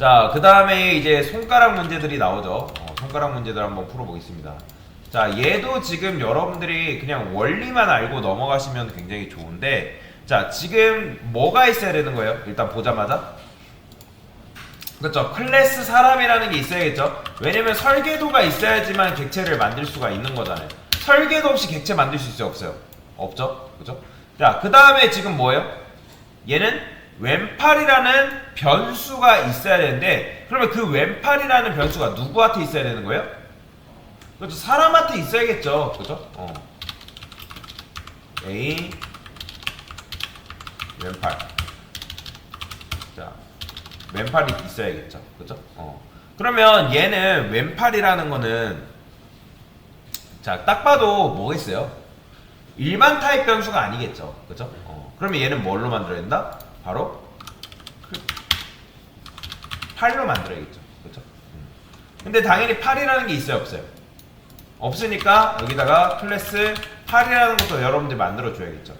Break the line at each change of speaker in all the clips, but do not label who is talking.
자, 그 다음에 이제 손가락 문제들이 나오죠. 손가락 문제들 한번 풀어보겠습니다. 자, 얘도 지금 여러분들이 그냥 원리만 알고 넘어가시면 굉장히 좋은데, 자, 지금 뭐가 있어야 되는 거예요? 일단 보자마자. 그렇죠. 클래스 사람이라는 게 있어야겠죠. 왜냐면 설계도가 있어야지만 객체를 만들 수가 있는 거잖아요. 설계도 없이 객체 만들 수 있어요? 없어요? 없죠. 그죠? 자, 그 다음에 지금 뭐예요? 얘는 왼팔이라는 변수가 있어야 되는데, 그러면 그 왼팔이라는 변수가 누구한테 있어야 되는 거예요? 그렇죠. 사람한테 있어야겠죠. 그죠? A 왼팔. 자, 왼팔이 있어야겠죠. 그죠? 그러면 얘는 왼팔이라는 거는, 자, 딱 봐도 뭐가 있어요? 일반 타입 변수가 아니겠죠. 그죠? 그러면 얘는 뭘로 만들어야 된다? 바로 팔로 만들어야겠죠. 그죠? 근데 당연히 8이라는 게 있어요? 없어요? 없으니까 여기다가 클래스 8이라는 것도 여러분들이 만들어줘야겠죠.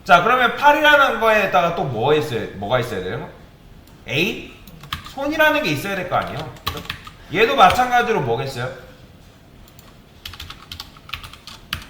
자, 그러면 8이라는 거에다가 또 뭐가 있어야 돼요? A? 손이라는 게 있어야 될 거 아니에요? 그죠? 얘도 마찬가지로 뭐겠어요?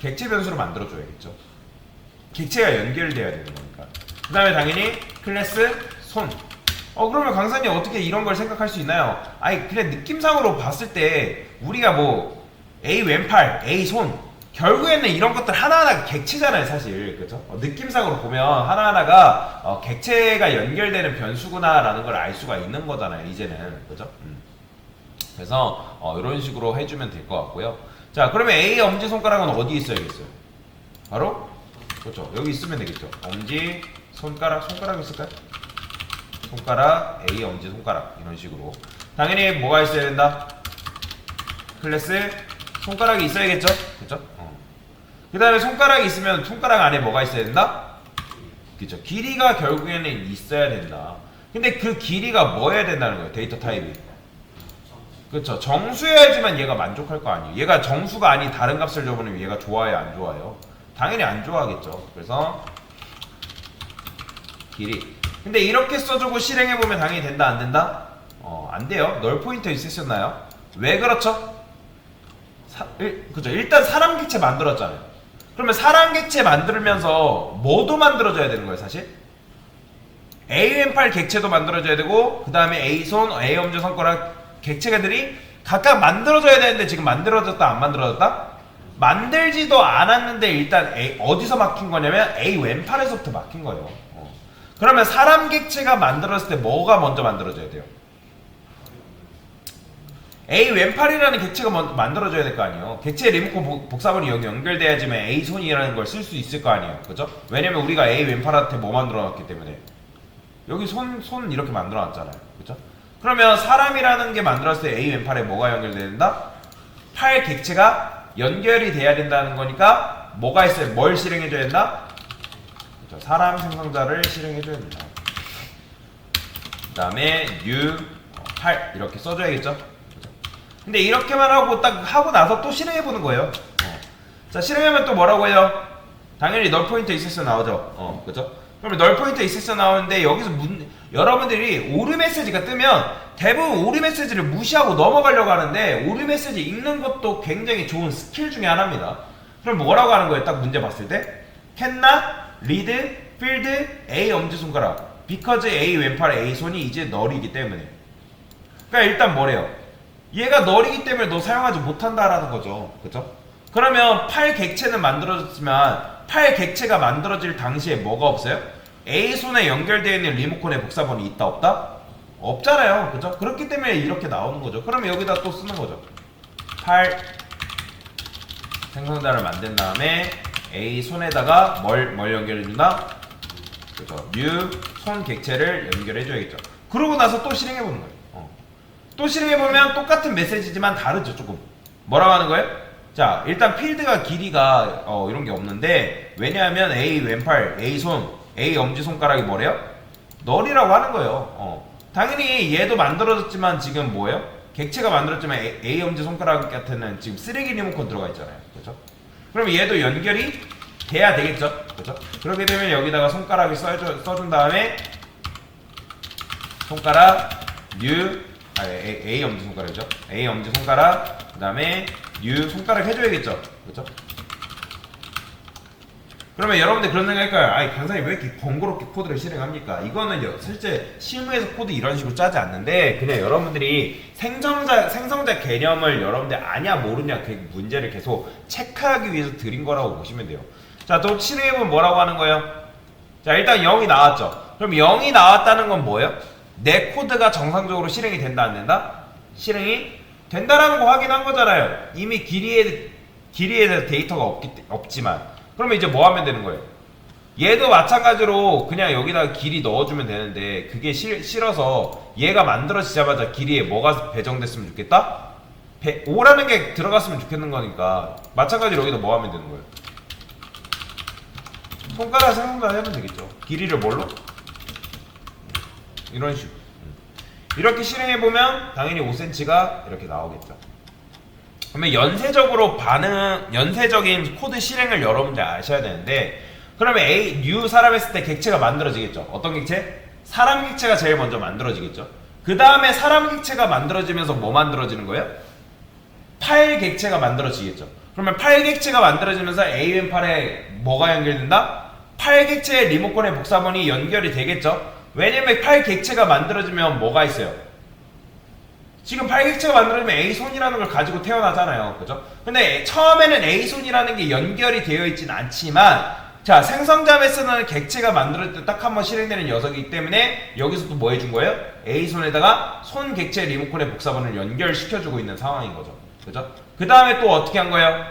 객체 변수로 만들어줘야겠죠. 객체가 연결돼야 되는 거니까. 그 다음에 당연히 클래스 손. 그러면 강사님 어떻게 이런 걸 생각할 수 있나요? 아니, 그냥 느낌상으로 봤을 때 우리가 뭐 A 왼팔, A 손, 결국에는 이런 것들 하나하나가 객체잖아요, 사실. 그죠? 느낌상으로 보면 하나하나가 객체가 연결되는 변수구나라는 걸 알 수가 있는 거잖아요, 이제는. 그죠? 그래서 이런 식으로 해주면 될 것 같고요. 자, 그러면 A 엄지손가락은 어디 있어야겠어요? 바로? 그렇죠. 여기 있으면 되겠죠. 엄지, 손가락 있을까요? 손가락, A 엄지손가락. 이런 식으로. 당연히 뭐가 있어야 된다? 클래스 손가락이 있어야겠죠? 그쵸? 그 다음에 손가락이 있으면 손가락 안에 뭐가 있어야 된다? 그쵸? 길이가 결국에는 있어야 된다. 근데 그 길이가 뭐여야 된다는 거예요? 데이터 타입이. 그쵸? 정수여야지만 얘가 만족할 거 아니에요. 얘가 정수가 아닌 다른 값을 줘보면 얘가 좋아요, 안 좋아요? 당연히 안 좋아하겠죠. 그래서 길이. 근데 이렇게 써주고 실행해보면 당연히 된다, 안 된다? 안 돼요. 널 포인터 있으셨나요? 왜 그렇죠? 그죠? 일단 사람 객체 만들었잖아요. 그러면 사람 객체 만들면서 뭐도 만들어줘야 되는 거예요, 사실? A 왼팔 객체도 만들어줘야 되고, 그 다음에 A 손, A 엄지 손가락 객체들이 각각 만들어줘야 되는데 지금 만들어졌다, 안 만들어졌다? 만들지도 않았는데 일단 어디서 막힌 거냐면 A 왼팔에서부터 막힌 거예요. 그러면 사람 객체가 만들었을 때 뭐가 먼저 만들어져야 돼요? A 왼팔이라는 객체가 만들어져야 될 거 아니에요. 객체 리모컨 복사본이 여기 연결돼야지만 A 손이라는 걸 쓸 수 있을 거 아니에요. 그죠? 왜냐면 우리가 A 왼팔한테 뭐 만들어 놨기 때문에 여기 손 이렇게 만들어 놨잖아요. 그죠? 그러면 사람이라는 게 만들었을 때 A 왼팔에 뭐가 연결돼야 된다? 팔 객체가 연결이 돼야 된다는 거니까 뭐가 있어요? 뭘 실행해줘야 된다? 그죠? 사람 생성자를 실행해줘야 된다. 그 다음에 new 8 이렇게 써줘야겠죠? 근데 이렇게만 하고 딱 하고 나서 또 실행해보는 거예요. 자, 실행하면 또 뭐라고 해요? 당연히 널 포인터 있을 나오죠. 그죠? 그러면 널 포인터 있을 나오는데 여기서 여러분들이 오류 메시지가 뜨면 대부분 오류 메시지를 무시하고 넘어가려고 하는데 오류 메시지 읽는 것도 굉장히 좋은 스킬 중에 하나입니다. 그럼 뭐라고 하는 거예요? 딱 문제 봤을 때 cannot read field A 엄지손가락 because A 왼팔 A 손이 이제 널이기 때문에. 그러니까 일단 뭐래요? 얘가 널이기 때문에 너 사용하지 못한다라는 거죠. 그죠? 그러면 팔 객체는 만들어졌지만 팔 객체가 만들어질 당시에 뭐가 없어요? A 손에 연결되어 있는 리모컨의 복사본이 있다 없다? 없잖아요. 그죠? 그렇기 때문에 이렇게 나오는 거죠. 그러면 여기다 또 쓰는 거죠. 팔 생성자를 만든 다음에 A 손에다가 뭘 연결해준다? 그죠? new 손 객체를 연결해줘야겠죠. 그러고 나서 또 실행해보는 거예요. 또 실행해보면 똑같은 메시지지만 다르죠, 조금. 뭐라고 하는 거예요? 자, 일단 필드가 길이가 이런 게 없는데 왜냐하면 A 왼팔, A 손, A 엄지손가락이 뭐래요? 널이라고 하는 거예요. 당연히 얘도 만들어졌지만 지금 뭐예요? 객체가 만들었지만 A 엄지손가락 같은 지금 쓰레기 리모컨 들어가 있잖아요. 그죠? 그럼 얘도 연결이 돼야 되겠죠? 그죠? 그렇게 되면 여기다가 손가락을 써준 다음에 손가락 A 엄지손가락이죠. A 엄지손가락, 그 다음에 U 손가락 해줘야겠죠. 그렇죠? 그러면 여러분들 그런 생각 할까요? 아니 강사님 왜 이렇게 번거롭게 코드를 실행합니까? 이거는 실제 실무에서 코드 이런 식으로 짜지 않는데 그냥 여러분들이 생성자 개념을 여러분들 아냐 모르냐 그 문제를 계속 체크하기 위해서 드린 거라고 보시면 돼요. 자, 또 실행해보면 뭐라고 하는 거예요? 자, 일단 0이 나왔죠. 그럼 0이 나왔다는 건 뭐예요? 내 코드가 정상적으로 실행이 된다 안 된다? 실행이 된다라는 거 확인한 거잖아요. 이미 길이에 대해서 데이터가 없지만 그러면 이제 뭐 하면 되는 거예요? 얘도 마찬가지로 그냥 여기다가 길이 넣어주면 되는데 그게 싫어서 얘가 만들어지자마자 길이에 뭐가 배정됐으면 좋겠다? 5라는 게 들어갔으면 좋겠는 거니까 마찬가지로 여기다 뭐 하면 되는 거예요? 손가락 생각만 하면 되겠죠. 길이를 뭘로? 이런 식으로 이렇게 실행해보면 당연히 5cm가 이렇게 나오겠죠. 그러면 연쇄적인 코드 실행을 여러분들 아셔야 되는데 그러면 U 사람 했을 때 객체가 만들어지겠죠. 어떤 객체? 사람 객체가 제일 먼저 만들어지겠죠. 그 다음에 사람 객체가 만들어지면서 뭐 만들어지는 거예요? 파일 객체가 만들어지겠죠. 그러면 파일 객체가 만들어지면서 AUM8에 뭐가 연결된다? 파일 객체의 리모컨의 복사본이 연결이 되겠죠. 왜냐면 파일 객체가 만들어지면 뭐가 있어요? 지금 파일 객체가 만들어지면 A손이라는 걸 가지고 태어나잖아요. 그죠? 근데 처음에는 A손이라는 게 연결이 되어 있진 않지만 자, 생성자 메서드는 객체가 만들어질 때 딱 한 번 실행되는 녀석이기 때문에 여기서 또 뭐 해준 거예요? A손에다가 손 객체 리모컨의 복사본을 연결시켜주고 있는 상황인 거죠. 그죠? 그 다음에 또 어떻게 한 거예요?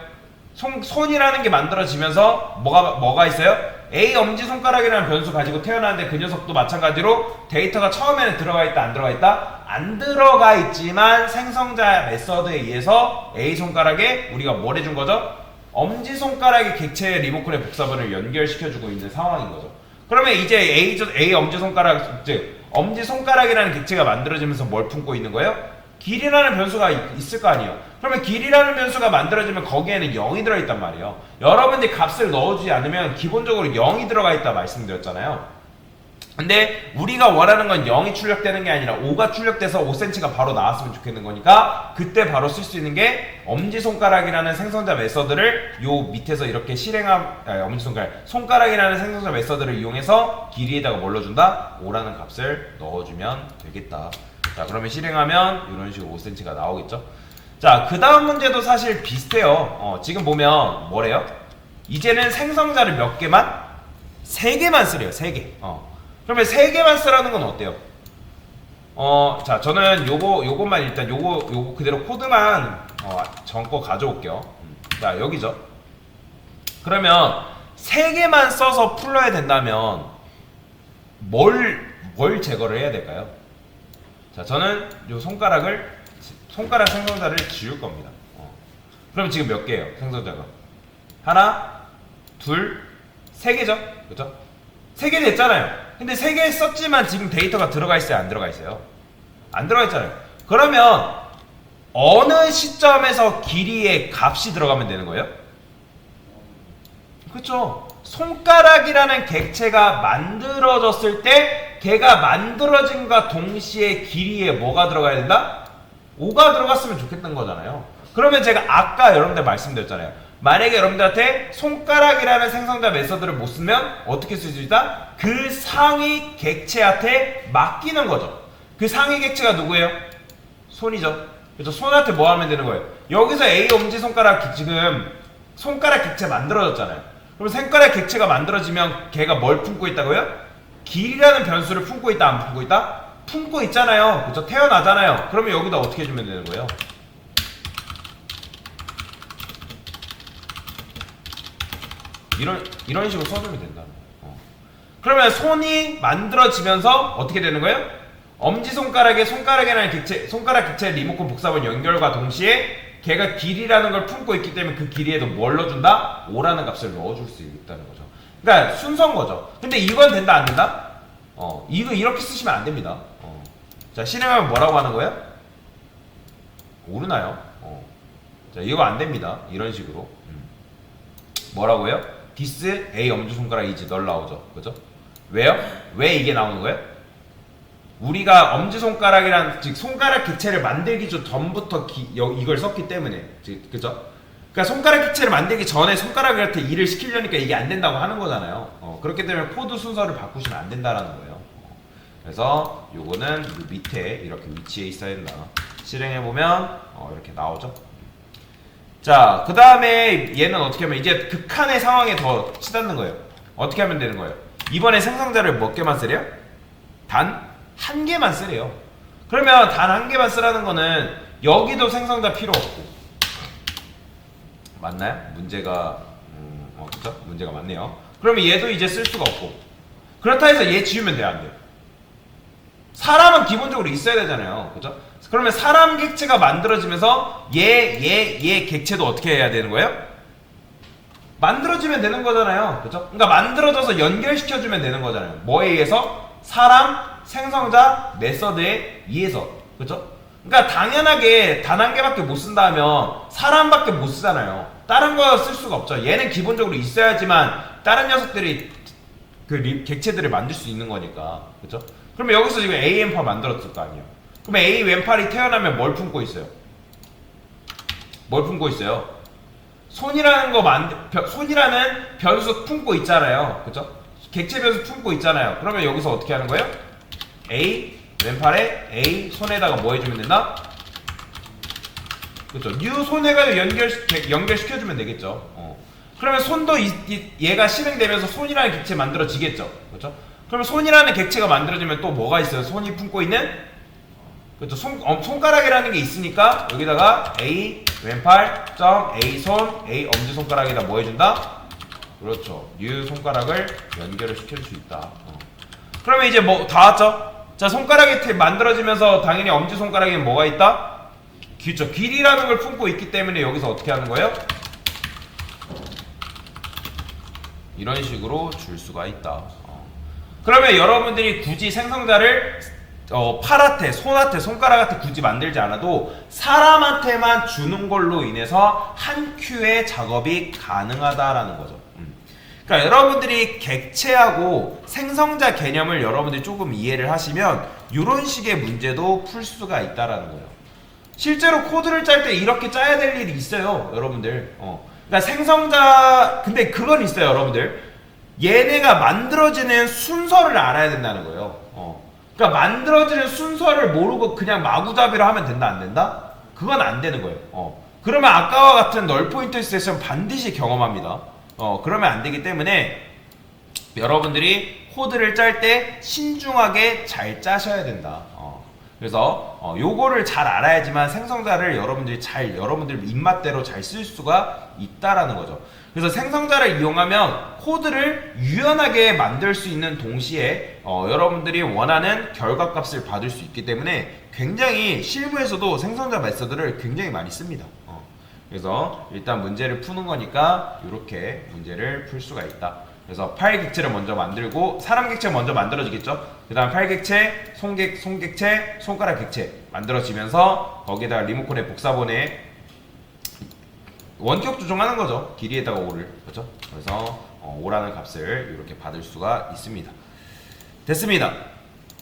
손이라는 게 만들어지면서 뭐가 있어요? A 엄지손가락이라는 변수 가지고 태어났는데 그 녀석도 마찬가지로 데이터가 처음에는 들어가 있다 안 들어가 있다? 안 들어가 있지만 생성자 메서드에 의해서 A 손가락에 우리가 뭘 해준 거죠? 엄지손가락의 객체의 리모컨의 복사본을 연결시켜주고 있는 상황인 거죠. 그러면 이제 A 엄지손가락, 즉 엄지손가락이라는 객체가 만들어지면서 뭘 품고 있는 거예요? 길이라는 변수가 있을 거 아니에요. 그러면 길이라는 변수가 만들어지면 거기에는 0이 들어있단 말이에요. 여러분들이 값을 넣어주지 않으면 기본적으로 0이 들어가 있다 말씀드렸잖아요. 근데 우리가 원하는 건 0이 출력되는 게 아니라 5가 출력돼서 5cm가 바로 나왔으면 좋겠는 거니까 그때 바로 쓸 수 있는 게 엄지손가락이라는 생성자 메서드를 요 밑에서 이렇게 손가락이라는 생성자 메서드를 이용해서 길이에다가 뭘 넣어준다? 5라는 값을 넣어주면 되겠다. 자, 그러면 실행하면 이런 식으로 5cm가 나오겠죠. 자, 그 다음 문제도 사실 비슷해요. 지금 보면 뭐래요? 이제는 생성자를 몇 개만? 3개만 쓰래요. 3개. 그러면 3개만 쓰라는 건 어때요? 자, 저는 요것만 일단 요거 그대로 코드만 전거 가져올게요. 자, 여기죠. 그러면 3개만 써서 풀러야 된다면 뭘 제거를 해야 될까요? 자, 저는 요 손가락 생성자를 지울 겁니다. 그럼 지금 몇 개예요? 생성자가 하나, 둘, 3개죠? 그렇죠? 3개 됐잖아요. 근데 3개 썼지만 지금 데이터가 들어가 있어요? 안 들어가 있어요? 안 들어가 있잖아요. 그러면 어느 시점에서 길이의 값이 들어가면 되는 거예요? 그렇죠? 손가락이라는 객체가 만들어졌을 때 걔가 만들어진과 동시에 길이에 뭐가 들어가야 된다? 5가 들어갔으면 좋겠는 거잖아요. 그러면 제가 아까 여러분들 말씀드렸잖아요. 만약에 여러분들한테 손가락이라는 생성자 메서드를 못 쓰면 어떻게 쓸 수 있다? 그 상위 객체한테 맡기는 거죠. 그 상위 객체가 누구예요? 손이죠. 그래서 손한테 뭐 하면 되는 거예요? 여기서 A 엄지손가락 지금 손가락 객체 만들어졌잖아요. 그럼 손가락 객체가 만들어지면 걔가 뭘 품고 있다고요? 길이라는 변수를 품고 있다 안 품고 있다? 품고 있잖아요. 그렇죠? 태어나잖아요. 그러면 여기다 어떻게 해주면 되는 거예요? 이런 식으로 써주면 된다. 그러면 손이 만들어지면서 어떻게 되는 거예요? 엄지손가락에 손가락이라는 객체, 손가락 객체 리모컨 복사본 연결과 동시에 걔가 길이라는 걸 품고 있기 때문에 그 길이에도 뭘 넣어준다? 5라는 값을 넣어줄 수 있다는 거죠. 그러니까 순서인 거죠. 근데 이건 된다 안 된다? 이거 이렇게 쓰시면 안 됩니다. 자, 실행하면 뭐라고 하는 거예요? 모르나요? 자, 이거 안 됩니다. 이런 식으로. 뭐라고요? this A 엄지손가락 is 널 나오죠. 그죠? 왜요? 왜 이게 나오는 거예요? 우리가 엄지손가락이란 즉 손가락 객체를 만들기 전부터 이걸 썼기 때문에 그죠? 그러니까 손가락 객체를 만들기 전에 손가락한테 일을 시키려니까 이게 안 된다고 하는 거잖아요. 그렇기 때문에 코드 순서를 바꾸시면 안 된다라는 거예요. 그래서 요거는 요 밑에 이렇게 위치해 있어야 된다. 실행해 보면 이렇게 나오죠. 자, 그 다음에 얘는 어떻게 하면 이제 극한의 상황에 더 치닫는 거예요. 어떻게 하면 되는 거예요? 이번에 생성자를 몇 개만 쓰래요? 단 한 개만 쓰래요. 그러면 단 한 개만 쓰라는 거는 여기도 생성자 필요 없고, 맞나요? 문제가 그죠? 문제가 맞네요. 그러면 얘도 이제 쓸 수가 없고, 그렇다 해서 얘 지우면 돼요, 안 돼요? 사람은 기본적으로 있어야 되잖아요, 그죠? 그러면 사람 객체가 만들어지면서 얘 객체도 어떻게 해야 되는 거예요? 만들어지면 되는 거잖아요, 그죠? 그러니까 만들어져서 연결시켜주면 되는 거잖아요. 뭐에 의해서? 사람, 생성자, 메서드에 의해서, 그죠? 그러니까 당연하게 단 한 개밖에 못 쓴다 하면 사람밖에 못 쓰잖아요. 다른 거 쓸 수가 없죠. 얘는 기본적으로 있어야지만 다른 녀석들이 그 객체들을 만들 수 있는 거니까, 그죠? 그러면 여기서 지금 A 왼팔 만들었을 거 아니에요. 그러면 A 왼팔이 태어나면 뭘 품고 있어요? 뭘 품고 있어요? 손이라는 손이라는 변수 품고 있잖아요, 그죠? 객체 변수 품고 있잖아요. 그러면 여기서 어떻게 하는 거예요? A 왼팔에 A 손에다가 뭐 해주면 된다? 그렇죠. new 손 해가지고 연결시켜주면 되겠죠. 그러면 손도 얘가 실행되면서 손이라는 객체 만들어지겠죠. 그렇죠? 그러면 손이라는 객체가 만들어지면 또 뭐가 있어요? 손이 품고 있는, 그렇죠. 손가락이라는 게 있으니까 여기다가 A 왼팔 점 A 손 A 엄지손가락에다 뭐 해준다? 그렇죠. new 손가락을 연결을 시킬 수 있다. 그러면 이제 뭐 다 왔죠? 자, 손가락이 만들어지면서 당연히 엄지손가락에는 뭐가 있다? 그렇죠. 길이라는 걸 품고 있기 때문에 여기서 어떻게 하는 거예요? 이런 식으로 줄 수가 있다. 그러면 여러분들이 굳이 생성자를 팔한테, 손한테, 손가락한테 굳이 만들지 않아도 사람한테만 주는 걸로 인해서 한 큐의 작업이 가능하다라는 거죠. 그러니까 여러분들이 객체하고 생성자 개념을 여러분들이 조금 이해를 하시면 이런 식의 문제도 풀 수가 있다라는 거예요. 실제로 코드를 짤 때 이렇게 짜야 될 일이 있어요, 여러분들. 그러니까 생성자, 근데 그건 있어요, 여러분들. 얘네가 만들어지는 순서를 알아야 된다는 거예요. 그러니까 만들어지는 순서를 모르고 그냥 마구잡이로 하면 된다, 안 된다? 그건 안 되는 거예요. 그러면 아까와 같은 널포인트 세션 반드시 경험합니다. 그러면 안 되기 때문에 여러분들이 코드를 짤 때 신중하게 잘 짜셔야 된다. 그래서 요거를 잘 알아야지만 생성자를 여러분들 입맛대로 잘 쓸 수가 있다라는 거죠. 그래서 생성자를 이용하면 코드를 유연하게 만들 수 있는 동시에 여러분들이 원하는 결과값을 받을 수 있기 때문에 굉장히 실무에서도 생성자 메서드를 굉장히 많이 씁니다. 그래서 일단 문제를 푸는 거니까 이렇게 문제를 풀 수가 있다. 그래서 팔 객체를 먼저 만들고 사람 객체 먼저 만들어지겠죠. 그 다음 팔 객체, 손 객체, 손가락 객체 만들어지면서 거기에다가 리모컨의 복사본에 원격 조정하는 거죠. 길이에다가 5를, 그렇죠? 그래서 5라는 값을 이렇게 받을 수가 있습니다. 됐습니다.